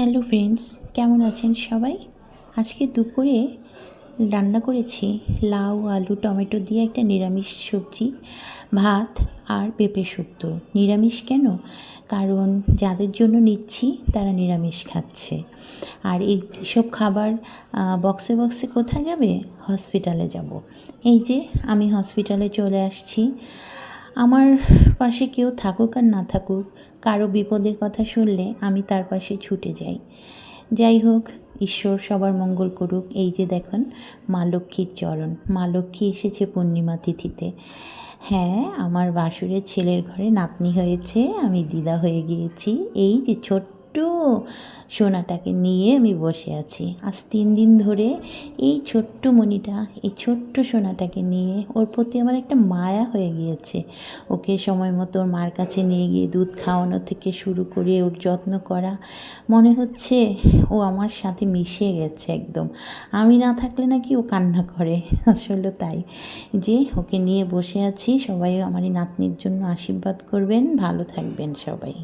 Hello friends, কেমন আছেন সবাই? আজকে দুপুরে রান্না করেছি লাউ আলু টমেটো দিয়ে একটা নিরামিষ সবজি, ভাত আর পেঁপে শুক্তো। নিরামিষ কেন? কারণ যাদের জন্য নিচ্ছি তারা নিরামিষ খাচ্ছে। আর এই সব খাবার বক্সে বক্সে কোথায় যাবে? হসপিটালে যাব। এই যে আমি হসপিটালে চলে আসছি। আমার পাশে কেউ থাকুক আর না থাকুক, কারো বিপদের কথা শুনলে আমি তার পাশে ছুটে যাই। যাই হোক, ঈশ্বর সবার মঙ্গল করুক। এই যে দেখুন, মা লক্ষ্মীর চরণ, মা লক্ষ্মী এসেছে পূর্ণিমা তিথিতে। হ্যাঁ, আমার বাসুরের ছেলের ঘরে নাতনি হয়েছে, আমি দিদা হয়ে গিয়েছি। এই যে ছোট্ট সোনাটাকে নিয়ে আমি বসে আছি আজ 3 দিন ধরে। এই ছোট্ট মণিটা, এই ছোট্ট সোনাটাকে নিয়ে ওর প্রতি আমার একটা মায়া হয়ে গিয়েছে। ওকে সময় মতো ওর মার কাছে নিয়ে গিয়ে দুধ খাওয়ানো থেকে শুরু করে ওর যত্ন করা, মনে হচ্ছে ও আমার সাথে মিশে গেছে একদম। আমি না থাকলে নাকি ও কান্না করে, আসলে তাই। যে ওকে নিয়ে বসে আছি। সবাই আমার এই নাতনির জন্য আশীর্বাদ করবেন, ভালো থাকবেন সবাই।